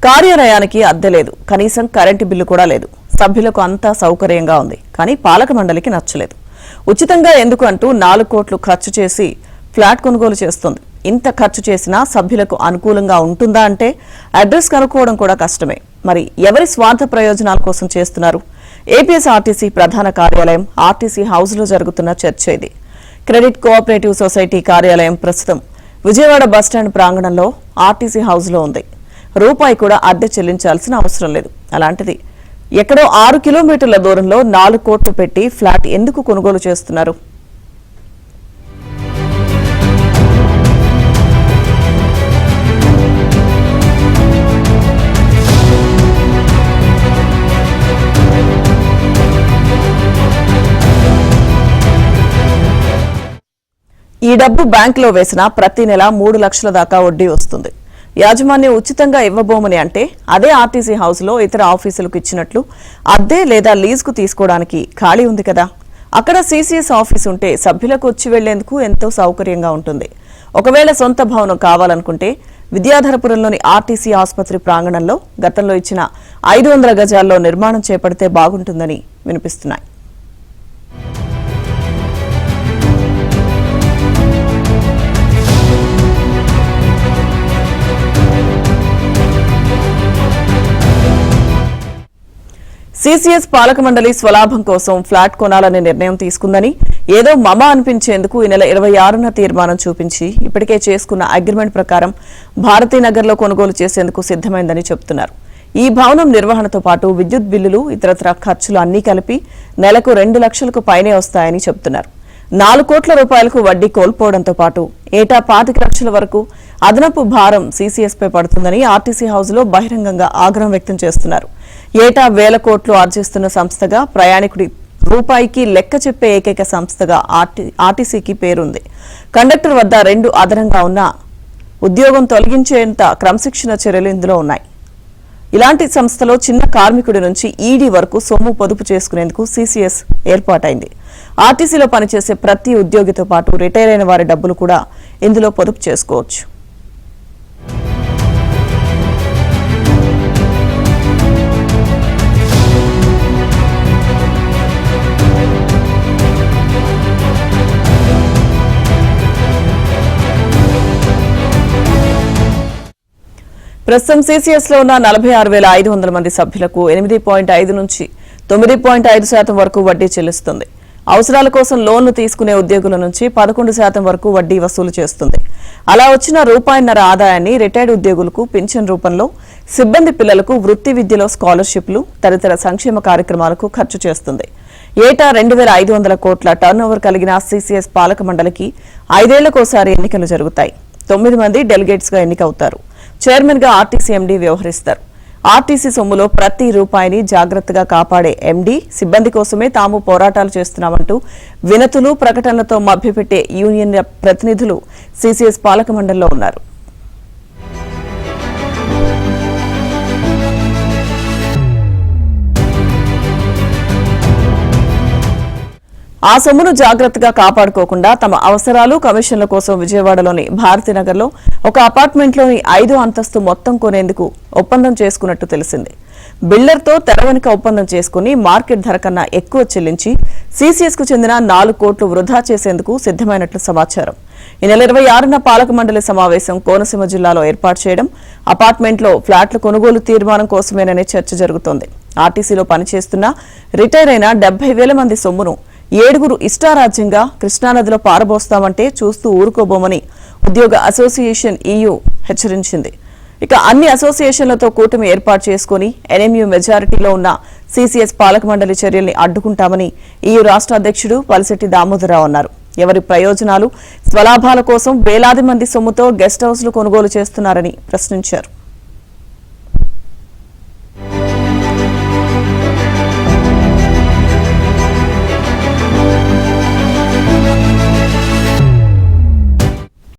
కార్యాలయానికి అద్దె లేదు, కనీసం కరెంటు బిల్లు కూడా లేదు. సభ్యులకు అంతా సౌకర్యంగా ఉంది, కానీ పాలక మండలికి నచ్చలేదు. ఉచితంగా ఎందుకు అంటూ 4 కోట్లు ఖర్చు చేసి ఫ్లాట్ కొనుగోలు చేస్తుంది. ఇంత ఖర్చు చేసినా సభ్యులకు అనుకూలంగా ఉంటుందా అంటే అడ్రస్ కనుక్కోవడం కూడా కష్టమే. మరి ఎవరి స్వార్థ ప్రయోజనాల కోసం చేస్తున్నారు? ఏపీఎస్ఆర్టీసీ ప్రధాన కార్యాలయం ఆర్టీసీ హౌస్ లో జరుగుతున్న చర్చ ఇది. క్రెడిట్ కోఆపరేటివ్ సొసైటీ కార్యాలయం ప్రస్తుతం విజయవాడ బస్టాండ్ ప్రాంగణంలో ఆర్టీసీ హౌస్ లో ఉంది. రూపాయి కూడా అద్దె చెల్లించాల్సిన అవసరం లేదు. అలాంటిది ఎక్కడో 6 కిలోమీటర్ల దూరంలో 4 కోట్లు పెట్టి ఫ్లాట్ ఎందుకు కొనుగోలు చేస్తున్నారు? ఈ డబ్బు బ్యాంకులో వేసినా ప్రతి నెల 3 లక్షల దాకా వడ్డీ వస్తుంది. యాజమాన్యం ఉచితంగా ఇవ్వబోమని అంటే అదే ఆర్టీసీ హౌస్ లో ఇతర ఆఫీసులకు ఇచ్చినట్లు అద్దె లేదా లీజుకు తీసుకోవడానికి ఖాళీ ఉంది కదా. అక్కడ సీసీఎస్ ఆఫీస్ ఉంటే సభ్యులకు వచ్చి వెళ్లేందుకు ఎంతో సౌకర్యంగా ఉంటుంది. ఒకవేళ సొంత భవనం కావాలనుకుంటే విద్యాధరపురంలోని ఆర్టీసీ ఆసుపత్రి ప్రాంగణంలో గతంలో ఇచ్చిన 500 గజాల్లో నిర్మాణం చేపడితే బాగుంటుందని వినిపిస్తున్నాయి. సీసీఎస్ పాలక మండలి స్వలాభం కోసం ఫ్లాట్ కొనాలనే నిర్ణయం తీసుకుందని, ఏదో మమ అనిపించేందుకు ఈ నెల 26న తీర్మానం చూపించి ఇప్పటికే చేసుకున్న అగ్రిమెంట్ ప్రకారం భారతీనగర్లో కొనుగోలు చేసేందుకు సిద్ధమైందని చెబుతున్నారు. ఈ భవనం నిర్వహణతో పాటు విద్యుత్ బిల్లులు, ఇతరత్ర ఖర్చులు అన్నీ కలిపి నెలకు 2 లక్షలకు పైనే వస్తాయని చెబుతున్నారు. 4 కోట్ల రూపాయలకు వడ్డీ కోల్పోవడంతో పాటు ఏటా 25 లక్షల వరకు అదనపు భారం సీసీఎస్ పై పడుతుందని ఆర్టీసీ హౌస్ లో బహిరంగంగా ఆగ్రహం వ్యక్తం చేస్తున్నారు. ఏటా 1000 కోట్లు ఆర్జిస్తున్న సంస్థగా, ప్రయాణికుడి రూపాయికి లెక్క చెప్పే ఏకైక సంస్థగా ఆర్టీసీకి పేరుంది. కండక్టర్ వద్ద 2 అదనంగా ఉన్న ఉద్యోగం తొలగించేంత క్రమశిక్షణ చర్యలు ఇందులో ఉన్నాయి. ఇలాంటి సంస్థలో చిన్న కార్మికుడి నుంచి ఈడీ వరకు సొమ్ము పొదుపు చేసుకునేందుకు సీసీఎస్ ఏర్పాటైంది. ఆర్టీసీలో పనిచేసే ప్రతి ఉద్యోగితో పాటు రిటైర్ అయిన వారి డబ్బులు కూడా ఇందులో పొదుపు చేసుకోవచ్చు. ప్రస్తుతం సీసీఎస్ లో ఉన్న 46,500 మంది సభ్యులకు 8.5 నుంచి 9.5% వరకు వడ్డీ చెల్లిస్తుంది. అవసరాల కోసం లోన్లు తీసుకునే ఉద్యోగుల నుంచి 11% వరకు వడ్డీ వసూలు చేస్తుంది. అలా వచ్చిన రూపాయిన్నర ఆదాయాన్ని రిటైర్డ్ ఉద్యోగులకు పింఛన్ రూపంలో, సిబ్బంది పిల్లలకు వృత్తి విద్యలో స్కాలర్షిప్లు, తదితర సంక్షేమ కార్యక్రమాలకు ఖర్చు చేస్తుంది. ఏటా 2,500 కోట్ల టర్నోవర్ కలిగిన సీసీఎస్ పాలక మండలికి 5 ఏళ్లకోసారి ఎన్నికలు జరుగుతాయి. 9 మంది డెలిగేట్స్ గా ఎన్నికవుతారు. చైర్మన్ గా ఆర్టీసీ ఎండీ వ్యవహరిస్తారు. ఆర్టీసీ సొమ్ములో ప్రతి రూపాయిని జాగ్రత్తగా కాపాడే ఎండీ సిబ్బంది కోసమే తాము పోరాటాలు చేస్తున్నామంటూ వినతులు, ప్రకటనలతో మభ్యపెట్టే యూనియన్ ప్రతినిధులు సీసీఎస్ పాలక మండలిలో ఉన్నారు. ఆ సొమ్మును జాగ్రత్తగా కాపాడుకోకుండా తమ అవసరాలు, కమిషన్ల కోసం విజయవాడలోని భారతీనగర్లో ఒక అపార్ట్మెంట్లోని 5వ అంతస్తు మొత్తం కొనేందుకు ఒప్పందం చేసుకున్నట్టు తెలిసింది. బిల్డర్తో తెర వెనుక ఒప్పందం చేసుకుని మార్కెట్ ధర కన్నా ఎక్కువ చెల్లించి సీసీఎస్ కు చెందిన 4 కోట్లు వృధా చేసేందుకు సిద్ధమైనట్లు సమాచారం. ఈ నెల 26న పాలక మండలి సమావేశం కోనసీమ జిల్లాలో ఏర్పాటు చేయడం, అపార్ట్మెంట్లో ఫ్లాట్ల కొనుగోలు తీర్మానం కోసమేననే చర్చ జరుగుతోంది. ఆర్టీసీలో పనిచేస్తున్న రిటైర్ అయిన 70,000 మంది సొమ్మును 7 ఇష్టారాజ్యంగా కృష్ణానదిలో పారబోస్తామంటే చూస్తూ ఊరుకోబోమని ఉద్యోగ అసోసియేషన్ ఈయూ హెచ్చరించింది. ఇక అన్ని అసోసియేషన్లతో కూటమి ఏర్పాటు చేసుకుని ఎన్ఎంయూ మెజారిటీలో ఉన్న సీసీఎస్ పాలక మండలి చర్యల్ని అడ్డుకుంటామని ఈయూ రాష్ట్ర అధ్యక్షుడు పలిశెట్టి దామోదరరావు అన్నారు. ఎవరి ప్రయోజనాలు, స్వలాభాల కోసం వేలాది మంది సొమ్ముతో గెస్ట్ హౌస్లు కొనుగోలు చేస్తున్నారని ప్రశ్నించారు.